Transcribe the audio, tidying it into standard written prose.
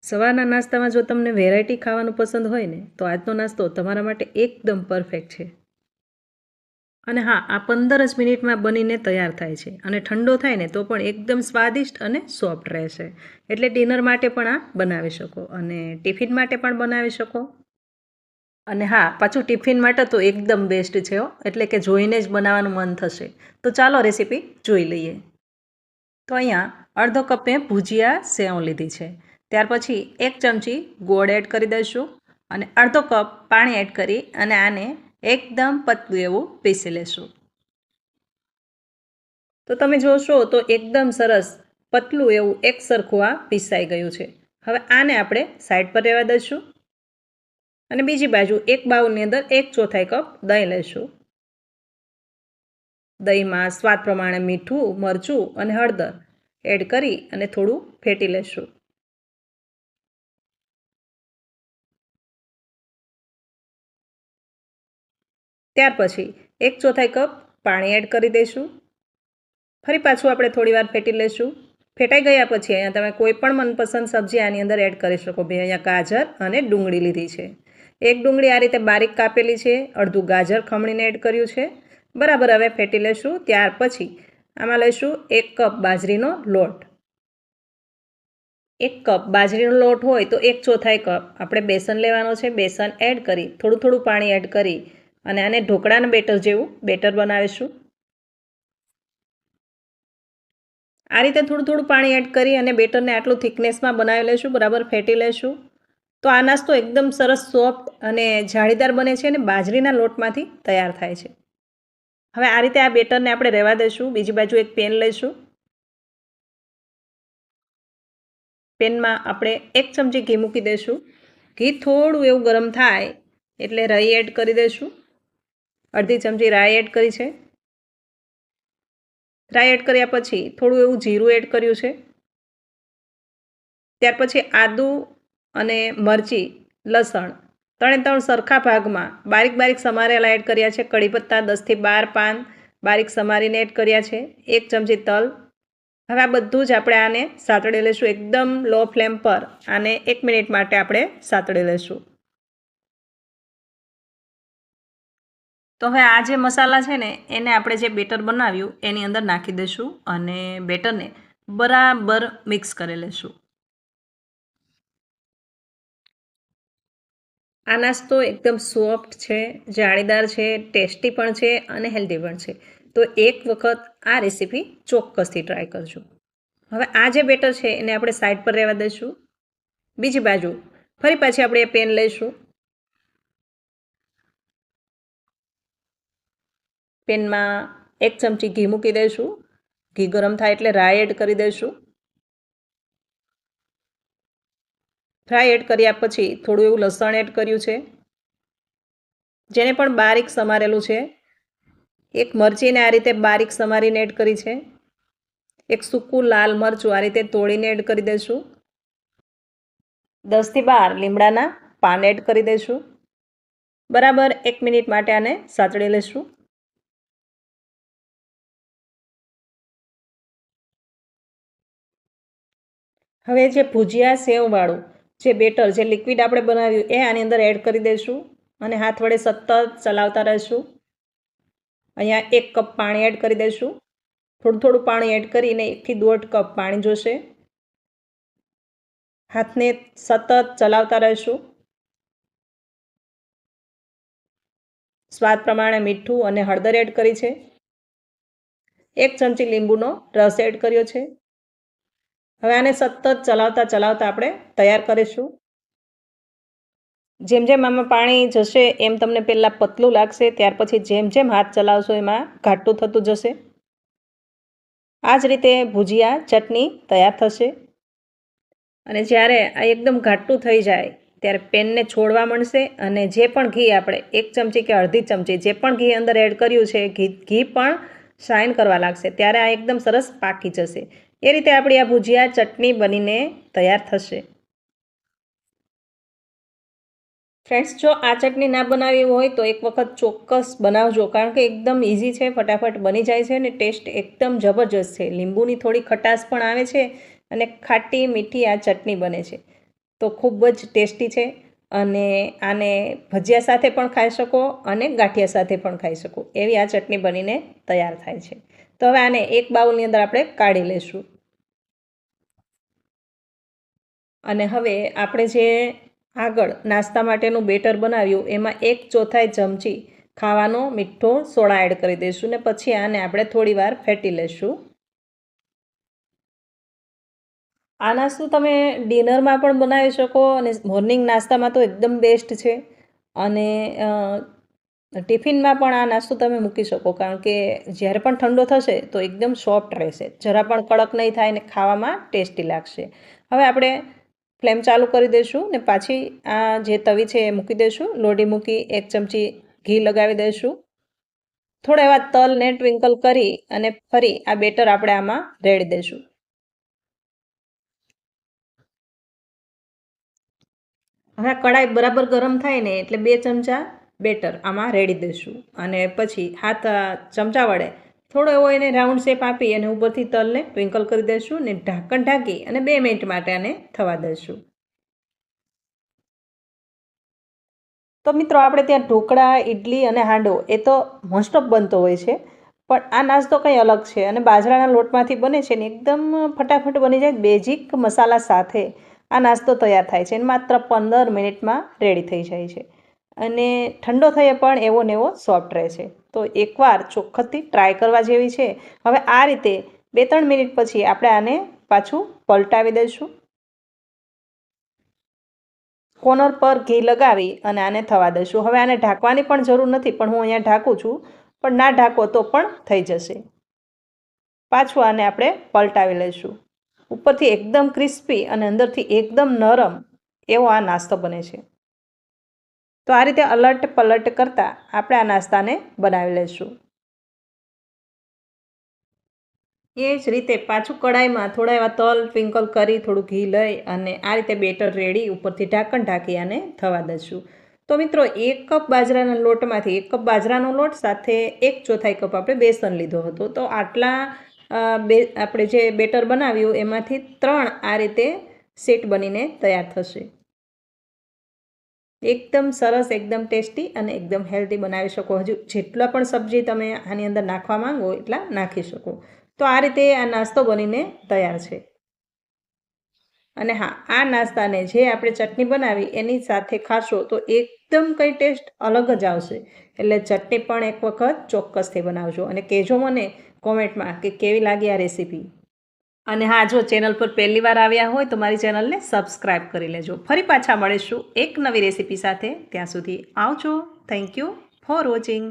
સવારના નાસ્તામાં જો તમને વેરાયટી ખાવાનું પસંદ હોય ને તો આજનો નાસ્તો તમારા માટે એકદમ પરફેક્ટ છે. અને હા, આ 15 જ મિનિટમાં બનીને તૈયાર થાય છે અને ઠંડો થાય ને તો પણ એકદમ સ્વાદિષ્ટ અને સોફ્ટ રહેશે. એટલે ડિનર માટે પણ આ બનાવી શકો અને ટિફિન માટે પણ બનાવી શકો. અને હા, પાછું ટિફિન માટે તો એકદમ બેસ્ટ છે હો, એટલે કે જોઈને જ બનાવવાનું મન થશે. તો ચાલો રેસીપી જોઈ લઈએ. તો અહીંયા અડધો કપ મેં ભુજિયા સેવ લીધી છે. ત્યાર પછી 1 ચમચી ગોળ એડ કરી દઈશું અને અડધો કપ પાણી એડ કરી અને આને એકદમ પતલું એવું પીસી લેશું. તો તમે જોશો તો એકદમ સરસ પતલું એવું એક સરખું આ પીસાઈ ગયું છે. હવે આને આપણે સાઈડ પર રહેવા દઈશું અને બીજી બાજુ એક બાઉલની અંદર 1/4 કપ દહીં લઈશું. દહીંમાં સ્વાદ પ્રમાણે મીઠું, મરચું અને હળદર એડ કરી અને થોડું ફેટી લેશું. ત્યાર પછી 1/4 કપ પાણી એડ કરી દઈશું. ફરી પાછું આપણે થોડી વાર ફેટી લઈશું. ફેટાઈ ગયા પછી અહીંયા તમે કોઈ પણ મનપસંદ સબ્જી આની અંદર એડ કરી શકો. મેં અહીંયા ગાજર અને ડુંગળી લીધી છે. એક ડુંગળી આ રીતે બારીક કાપેલી છે, અડધું ગાજર ખમણીને એડ કર્યું છે. બરાબર હવે ફેટી લઈશું. ત્યાર પછી આમાં લઈશું 1 કપ બાજરીનો લોટ. 1 કપ બાજરીનો લોટ હોય તો 1/4 કપ આપણે બેસન લેવાનો છે. બેસન એડ કરી થોડું પાણી એડ કરી અને આને ઢોકળાના બેટર જેવું બેટર બનાવીશું. આ રીતે થોડું પાણી એડ કરી અને બેટરને આટલું થિકનેસમાં બનાવી લઈશું. બરાબર ફેટી લઈશું. તો આ નાસ્તો એકદમ સરસ સોફ્ટ અને જાળીદાર બને છે અને બાજરીના લોટમાંથી તૈયાર થાય છે. હવે આ રીતે આ બેટરને આપણે રહેવા દઈશું. બીજી બાજુ એક પેન લઈશું. પેનમાં આપણે 1 ચમચી ઘી મૂકી દઈશું. ઘી થોડું એવું ગરમ થાય એટલે રાઈ એડ કરી દઈશું. અડધી ચમચી રાઈ એડ કરી છે. રાઈ એડ કર્યા પછી થોડું એવું જીરું એડ કર્યું છે. ત્યાર પછી આદું અને મરચી, લસણ 3 સરખા ભાગમાં બારીક સમારેલા એડ કર્યા છે. કઢી પત્તા 10થી 12 પાન બારીક સમારીને એડ કર્યા છે. 1 ચમચી તલ. હવે આ બધું જ આપણે આને સાતળી લઈશું. એકદમ લો ફ્લેમ પર આને 1 મિનિટ માટે આપણે સાતળી લઈશું. તો હવે આ જે મસાલા છે ને એને આપણે જે બેટર બનાવ્યું એની અંદર નાખી દઈશું અને બેટરને બરાબર મિક્સ કરી લઈશું. આ નાસ્તો એકદમ સોફ્ટ છે, જાળીદાર છે, ટેસ્ટી પણ છે અને હેલ્ધી પણ છે. તો એક વખત આ રેસીપી ચોક્કસથી ટ્રાય કરજો. હવે આ જે બેટર છે એને આપણે સાઈડ પર રહેવા દઈશું. બીજી બાજુ ફરી પાછી આપણે એ પેન લઈશું. પેનમાં 1 ચમચી ઘી મૂકી દઈશું. ઘી ગરમ થાય એટલે રાઈ એડ કરી દઈશું. ફ્રાય એડ કર્યા પછી થોડું એવું લસણ એડ કર્યું છે, જેને પણ બારીક સમારેલું છે. એક મરચીને આ રીતે બારીક સમારીને એડ કરી છે. એક સૂકું લાલ મરચું આ રીતે તોડીને એડ કરી દઈશું. 10થી 12 લીમડાના પાન એડ કરી દઈશું. બરાબર 1 મિનિટ માટે આને સાતળી લઈશું. હવે જે ભુજિયા સેવવાળું જે બેટર જે લિક્વિડ આપણે બનાવ્યું એ આની અંદર એડ કરી દઈશું અને હાથ વડે સતત ચલાવતા રહીશું. અહીંયા 1 કપ પાણી એડ કરી દઈશું. થોડું પાણી એડ કરીને 1 થી 1.5 કપ પાણી જોશે. હાથને સતત ચલાવતા રહીશું. સ્વાદ પ્રમાણે મીઠું અને હળદર એડ કરી છે. 1 ચમચી લીંબુનો રસ એડ કર્યો છે. હવે આને સતત ચલાવતા આપણે તૈયાર કરીશું. જેમ આમાં પાણી જશે એમ તમને પહેલાં પતલું લાગશે, ત્યાર પછી જેમ હાથ ચલાવશો એમાં ઘાટું થતું જશે. આ જ રીતે ભુજિયા ચટણી તૈયાર થશે. અને જ્યારે આ એકદમ ઘાટું થઈ જાય ત્યારે પેનને છોડવા મળશે અને જે પણ ઘી આપણે 1 ચમચી કે અડધી ચમચી જે પણ ઘી અંદર એડ કર્યું છે ઘી પણ શાઇન કરવા લાગશે. ત્યારે આ એકદમ સરસ પાકી જશે. એ રીતે આપણી આ ભુજિયા ચટણી બનીને તૈયાર થશે. ફ્રેન્ડ્સ, જો આ ચટણી ના બનાવી હોય તો એક વખત ચોક્કસ બનાવજો, કારણ કે એકદમ ઇઝી છે, ફટાફટ બની જાય છે અને ટેસ્ટ એકદમ જબરજસ્ત છે. લીંબુની થોડી ખટાશ પણ આવે છે અને ખાટી મીઠી આ ચટણી બને છે. તો ખૂબ જ ટેસ્ટી છે અને આને ભજીયા સાથે પણ ખાઈ શકો અને ગાંઠિયા સાથે પણ ખાઈ શકો એવી આ ચટણી બનીને તૈયાર થાય છે. તો હવે આને એક બાઉલની અંદર આપણે કાઢી લઈશું. અને હવે આપણે જે આગળ નાસ્તા માટેનું બેટર બનાવ્યું એમાં 1/4 ચમચી ખાવાનો મીઠો સોડા એડ કરી દઈશું ને પછી આને આપણે થોડી વાર ફેટી લઈશું. આ નાસ્તો તમે ડિનરમાં પણ બનાવી શકો અને મોર્નિંગ નાસ્તામાં તો એકદમ બેસ્ટ છે. અને ટિફિનમાં પણ આ નાસ્તો તમે મૂકી શકો, કારણ કે જ્યારે પણ ઠંડો થશે તો એકદમ સોફ્ટ રહેશે, જરા પણ કડક નહીં થાય ને ખાવામાં ટેસ્ટી લાગશે. હવે આપણે ફ્લેમ ચાલુ કરી દઈશું ને પાછી આ જે તવી છે એ મૂકી દઈશું. લોઢી મૂકી 1 ચમચી ઘી લગાવી દઈશું. થોડા એવા તલને ટ્વિંકલ કરી અને ફરી આ બેટર આપણે આમાં રેડી દઈશું. હવે કઢાઈ બરાબર ગરમ થાય ને એટલે 2 ચમચા બેટર આમાં રેડી દઈશું અને પછી ચમચા વડે થોડો એવો એને રાઉન્ડ શેપ આપી અને ઉપરથી તલને ટ્વિંકલ કરી દઈશું ને ઢાંકણ ઢાંકી અને 2 મિનિટ માટે આને થવા દઈશું. તો મિત્રો આપણે ત્યાં ઢોકળા, ઇડલી અને હાંડવો એ તો મોસ્ટ ઓફ બનતો હોય છે, પણ આ નાસ્તો કંઈ અલગ છે અને બાજરાના લોટમાંથી બને છે ને એકદમ ફટાફટ બની જાય. બેઝિક મસાલા સાથે આ નાસ્તો તૈયાર થાય છે અને માત્ર 15 મિનિટમાં રેડી થઈ જાય છે અને ઠંડો થઈએ પણ એવો ને એવો સોફ્ટ રહે છે. તો એકવાર ચોખ્ખથી ટ્રાય કરવા જેવી છે. હવે આ રીતે 2-3 મિનિટ પછી આપણે આને પાછું પલટાવી દઈશું. કોર્નર પર ઘી લગાવી અને આને થવા દઈશું. હવે આને ઢાંકવાની પણ જરૂર નથી, પણ હું અહીંયા ઢાંકું છું, પણ ના ઢાંકો તો પણ થઈ જશે. પાછું આને આપણે પલટાવી લઈશું. ઉપરથી એકદમ ક્રિસ્પી અને અંદરથી એકદમ નરમ એવો આ નાસ્તો બને છે. તો આ રીતે અલટ પલટ કરતાં આપણે આ નાસ્તાને બનાવી લઈશું. એ જ રીતે પાછું કઢાઈમાં થોડા એવા તલ ટ્વિંકલ કરી થોડું ઘી લઈ અને આ રીતે બેટર રેડી ઉપરથી ઢાંકણ ઢાંકી આને થવા દઈશું. તો મિત્રો 1 કપ બાજરાના લોટમાંથી 1 કપ બાજરાનો લોટ સાથે 1/4 કપ આપણે બેસન લીધો હતો. તો આટલા આપણે જે બેટર બનાવ્યું એમાંથી 3 આ રીતે સેટ બનીને તૈયાર થશે. એકદમ સરસ, એકદમ ટેસ્ટી અને એકદમ હેલ્ધી બનાવી શકો. હજુ જેટલા પણ સબ્જી તમે આની અંદર નાખવા માંગો એટલા નાખી શકો. તો આ રીતે આ નાસ્તો બનીને તૈયાર છે. અને હા, આ નાસ્તાને જે આપણે ચટણી બનાવી એની સાથે ખાશો તો એકદમ કંઈ ટેસ્ટ અલગ જ આવશે. એટલે ચટણી પણ એક વખત ચોક્કસથી બનાવજો અને કહેજો મને કોમેન્ટમાં કે કેવી લાગી આ રેસીપી. અને હા, જો ચેનલ પર પહેલી વાર આવ્યા હોય તો મારી ચેનલને સબસ્ક્રાઈબ કરી લેજો. ફરી પાછા મળીશું એક નવી રેસીપી સાથે. ત્યાં સુધી આવજો. Thank you for watching.